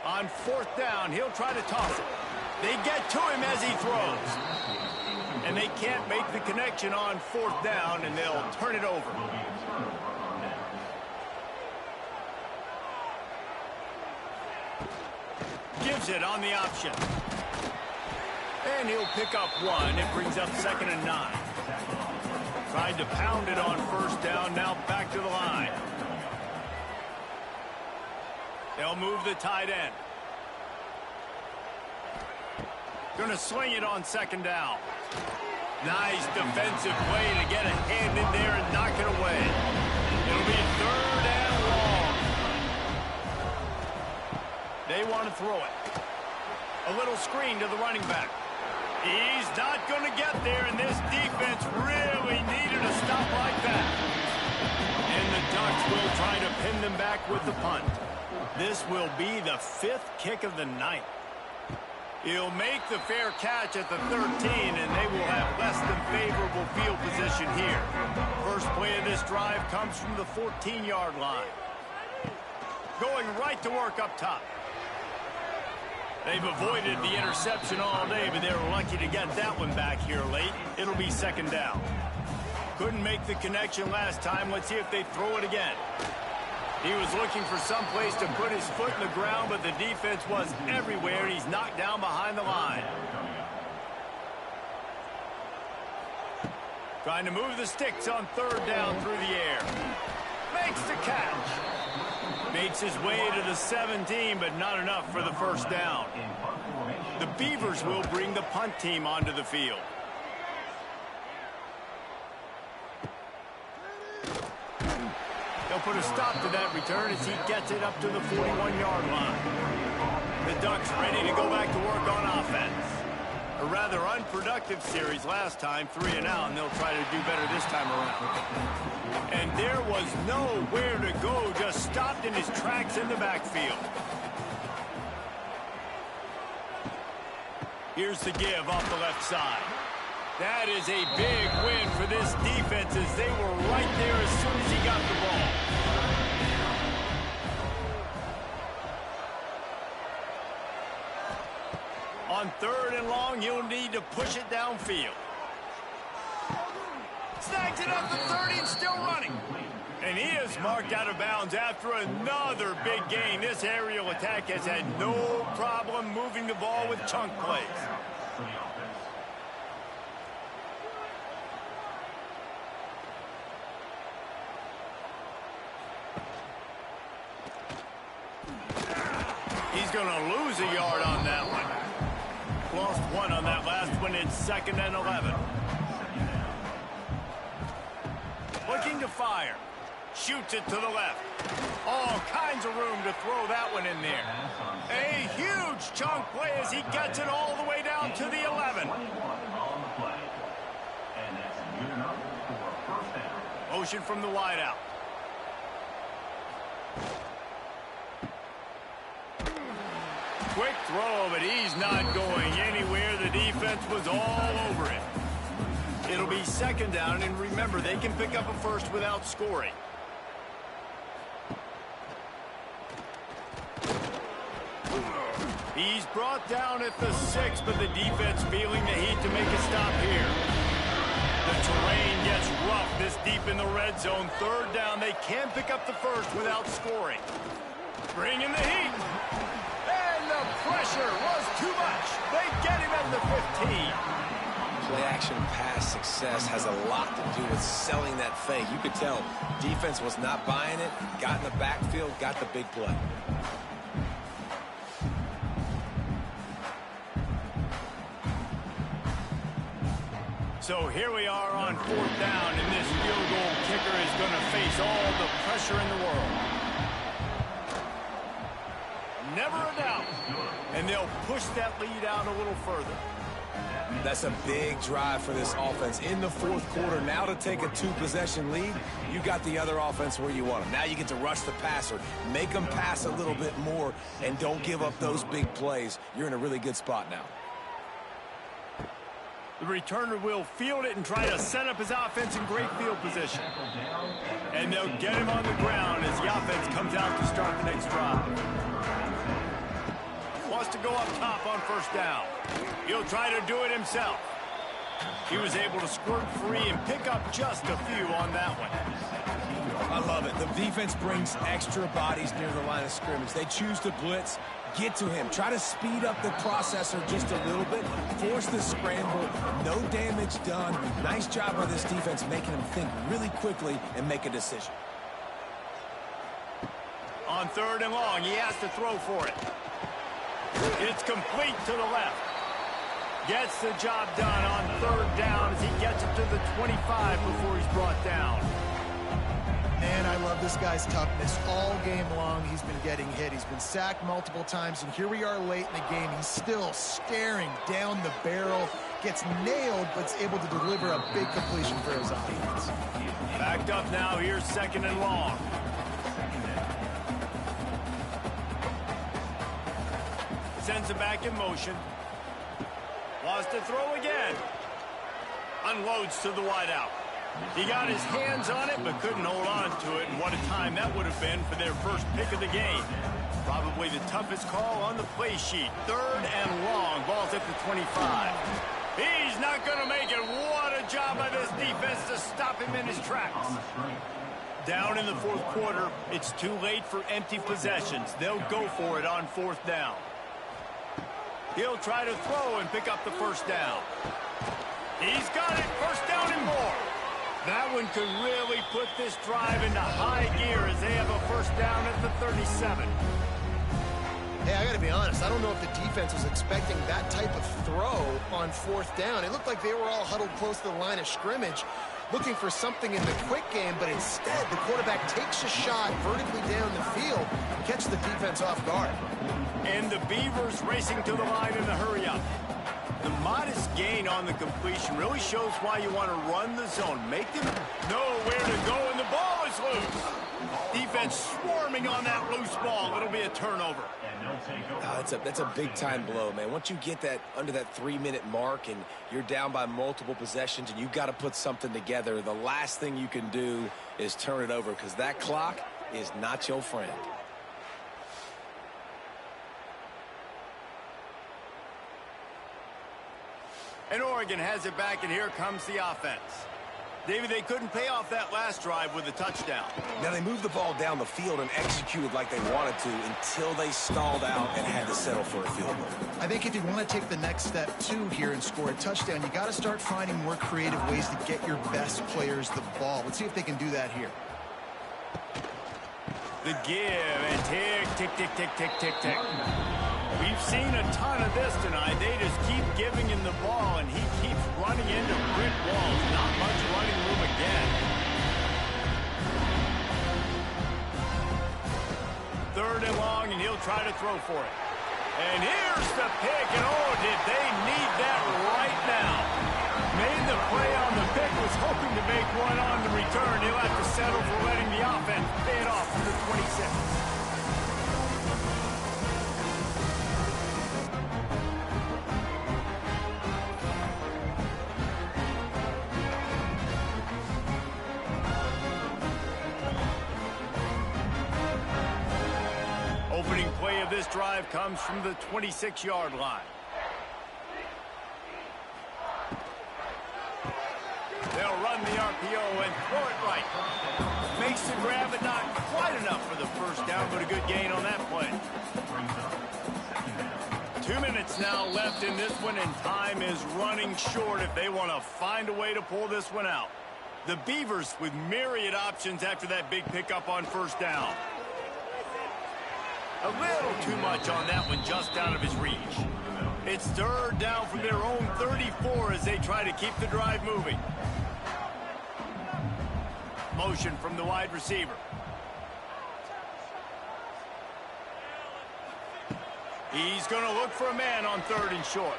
On 4th down, he'll try to toss it. They get to him as he throws. And they can't make the connection on 4th down, and they'll turn it over. Gives it on the option. And he'll pick up 1. It brings up 2nd and 9. Tried to pound it on 1st down, now back to the line. They'll move the tight end. Going to sling it on 2nd down. Nice defensive play to get a hand in there and knock it away. It'll be 3rd and long. They want to throw it. A little screen to the running back. He's not going to get there, and this defense really needed a stop like that. And the Ducks will try to pin them back with the punt. This will be the 5th kick of the night. He'll make the fair catch at the 13, and they will have less than favorable field position here. First play of this drive comes from the 14-yard line. Going right to work up top. They've avoided the interception all day, but they were lucky to get that one back here late. It'll be 2nd down. Couldn't make the connection last time. Let's see if they throw it again. He was looking for some place to put his foot in the ground, but the defense was everywhere, and he's knocked down behind the line. Trying to move the sticks on third down through the air. Makes the catch. Makes his way to the 17, but not enough for the first down. The Beavers will bring the punt team onto the field. They'll put a stop to that return as he gets it up to the 41-yard line. The Ducks ready to go back to work on offense. A rather unproductive series last time, 3 and out, and they'll try to do better this time around. And there was nowhere to go, just stopped in his tracks in the backfield. Here's the give off the left side. That is a big win for this defense as they were right there as soon as he got the ball. On third and long, you'll need to push it downfield. Snags it up to 30 and still running. And he is marked out of bounds after another big gain. This aerial attack has had no problem moving the ball with chunk plays. He's going to lose a yard on that one. Lost 1 on that last one. It's 2nd and 11. Looking to fire. Shoots it to the left. All kinds of room to throw that one in there. A huge chunk play as he gets it all the way down to the 11. Motion from the wideout. Quick throw, but he's not going anywhere. The defense was all over it. It'll be 2nd down, and remember, they can pick up a first without scoring. He's brought down at the 6, but the defense feeling the heat to make a stop here. The terrain gets rough this deep in the red zone. 3rd down, they can pick up the first without scoring. Bring in the heat. The pressure was too much. They get him at the 15. Play-action pass success has a lot to do with selling that fake. You could tell defense was not buying it, got in the backfield, got the big play. So here we are on 4th down, and this field goal kicker is going to face all the pressure in the world. Never a doubt. And they'll push that lead out a little further. That's a big drive for this offense in the 4th quarter. Now to take a 2-possession lead, you got the other offense where you want them. Now you get to rush the passer, make them pass a little bit more, and don't give up those big plays. You're in a really good spot now. The returner will field it and try to set up his offense in great field position. And they'll get him on the ground as the offense comes out to start the next drive. Wants to go up top on 1st down. He'll try to do it himself. He was able to squirt free and pick up just a few on that one. I love it. The defense brings extra bodies near the line of scrimmage. They choose to blitz. Get to him. Try to speed up the processor just a little bit. Force the scramble. No damage done. Nice job by this defense making him think really quickly and make a decision. On 3rd and long, he has to throw for it. It's complete to the left. Gets the job done on 3rd down as he gets it to the 25 before he's brought down. Man, I love this guy's toughness. All game long, he's been getting hit. He's been sacked multiple times, and here we are late in the game. He's still staring down the barrel, gets nailed, but is able to deliver a big completion for his offense. Backed up now, here's 2nd and long. Sends it back in motion. Wants to throw again. Unloads to the wideout. He got his hands on it, but couldn't hold on to it. And what a time that would have been for their first pick of the game. Probably the toughest call on the play sheet. 3rd and long. Ball's at the 25. He's not going to make it. What a job by this defense to stop him in his tracks. Down in the fourth quarter, it's too late for empty possessions. They'll go for it on fourth down. He'll try to throw and pick up the first down. He's got it, first down and more. That one could really put this drive into high gear as they have a first down at the 37. Hey, I got to be honest. I don't know if the defense was expecting that type of throw on fourth down. It looked like they were all huddled close to the line of scrimmage, looking for something in the quick game, but instead the quarterback takes a shot vertically down the field and catches the defense off guard. And the Beavers racing to the line in the hurry-up. The modest gain on the completion really shows why you want to run the zone. Make them know where to go, and the ball is loose. Defense swarming on that loose ball. It'll be a turnover. That's a big-time blow, man. Once you get that under that 3-minute mark and you're down by multiple possessions and you've got to put something together, the last thing you can do is turn it over because that clock is not your friend. And Oregon has it back, and here comes the offense. David, they couldn't pay off that last drive with a touchdown. Now, they moved the ball down the field and executed like they wanted to until they stalled out and had to settle for a field goal. I think if you want to take the next step, too, here and score a touchdown, you got to start finding more creative ways to get your best players the ball. Let's see if they can do that here. The give and tick, tick, tick, tick, tick, tick, tick. We've seen a ton of this tonight. They just keep giving him the ball, and he keeps running into brick walls. Not much running room again. Third and long, and he'll try to throw for it. And here's the pick, and oh, did they need that right now. Made the play on the pick, was hoping to make one on the return. He'll have to settle for letting the offense pay it off to the 26. Opening play of this drive comes from the 26-yard line. They'll run the RPO and throw it right. Makes the grab, but not quite enough for the first down, but a good gain on that play. 2 minutes now left in this one, and time is running short if they want to find a way to pull this one out. The Beavers with myriad options after that big pickup on first down. A little too much on that one, just out of his reach. It's third down from their own 34 as they try to keep the drive moving. Motion from the wide receiver. He's going to look for a man on third and short.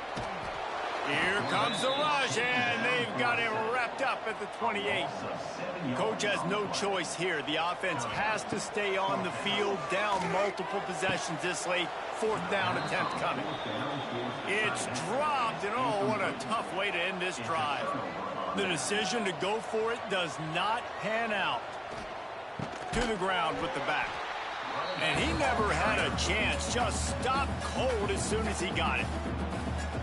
Here comes the rush, and they've got him wrapped up at the 28. Coach has no choice here. The offense has to stay on the field, down multiple possessions this late. Fourth down attempt coming. It's dropped, and oh, what a tough way to end this drive. The decision to go for it does not pan out. To the ground with the back. And he never had a chance. Just stopped cold as soon as he got it.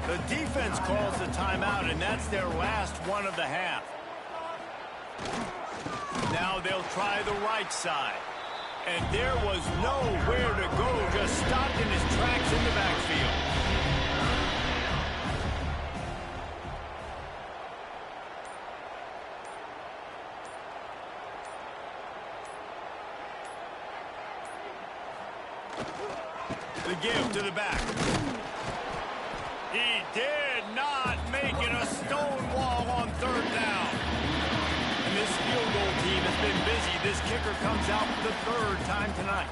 The defense calls the timeout, and that's their last one of the half. Now they'll try the right side. And there was nowhere to go, just stopped in his tracks in the backfield. The give to the back. He did not make it a stone wall on third down. And this field goal team has been busy. This kicker comes out for the third time tonight.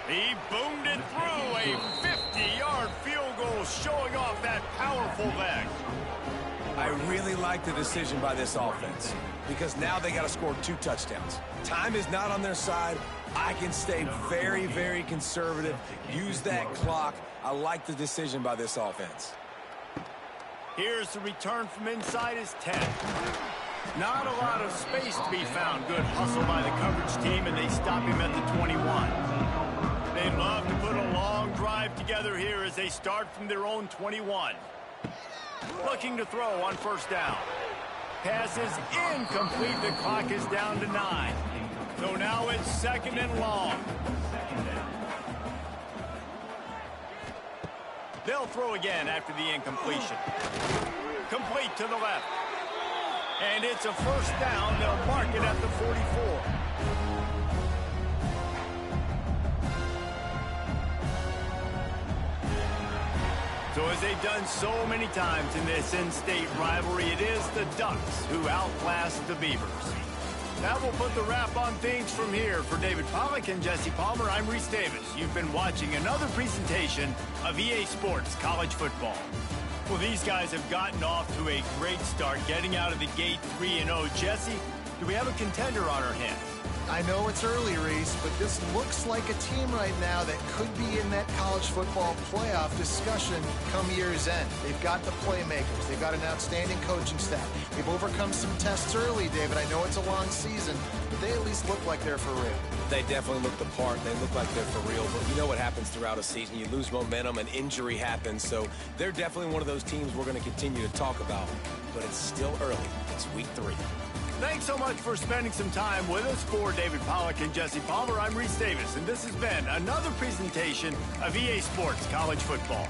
He boomed it through a 50-yard field goal, showing off that powerful leg. I really like the decision by this offense because now they got to score 2 touchdowns. Time is not on their side. I can stay very, very conservative. Use that clock. I like the decision by this offense. Here's the return from inside his 10. Not a lot of space to be found. Good hustle by the coverage team, and they stop him at the 21. They'd love to put a long drive together here as they start from their own 21. Looking to throw on first down. pass is incomplete. The clock is down to 9. So now it's 2nd and long. They'll throw again after the incompletion. Complete to the left. And it's a 1st down. They'll mark it at the 44. So as they've done so many times in this in-state rivalry, it is the Ducks who outlast the Beavers. That will put the wrap on things from here. For David Pollack and Jesse Palmer, I'm Reese Davis. You've been watching another presentation of EA Sports College Football. Well, these guys have gotten off to a great start, getting out of the gate 3-0. Jesse, do we have a contender on our hands? I know it's early, Reese, but this looks like a team right now that could be in that college football playoff discussion come year's end. They've got the playmakers. They've got an outstanding coaching staff. They've overcome some tests early, David. I know it's a long season, but they at least look like they're for real. They definitely look the part. They look like they're for real. But you know what happens throughout a season. You lose momentum, an injury happens. So they're definitely one of those teams we're going to continue to talk about. But it's still early. It's week 3. Thanks so much for spending some time with us. For David Pollack and Jesse Palmer, I'm Reese Davis, and this has been another presentation of EA Sports College Football.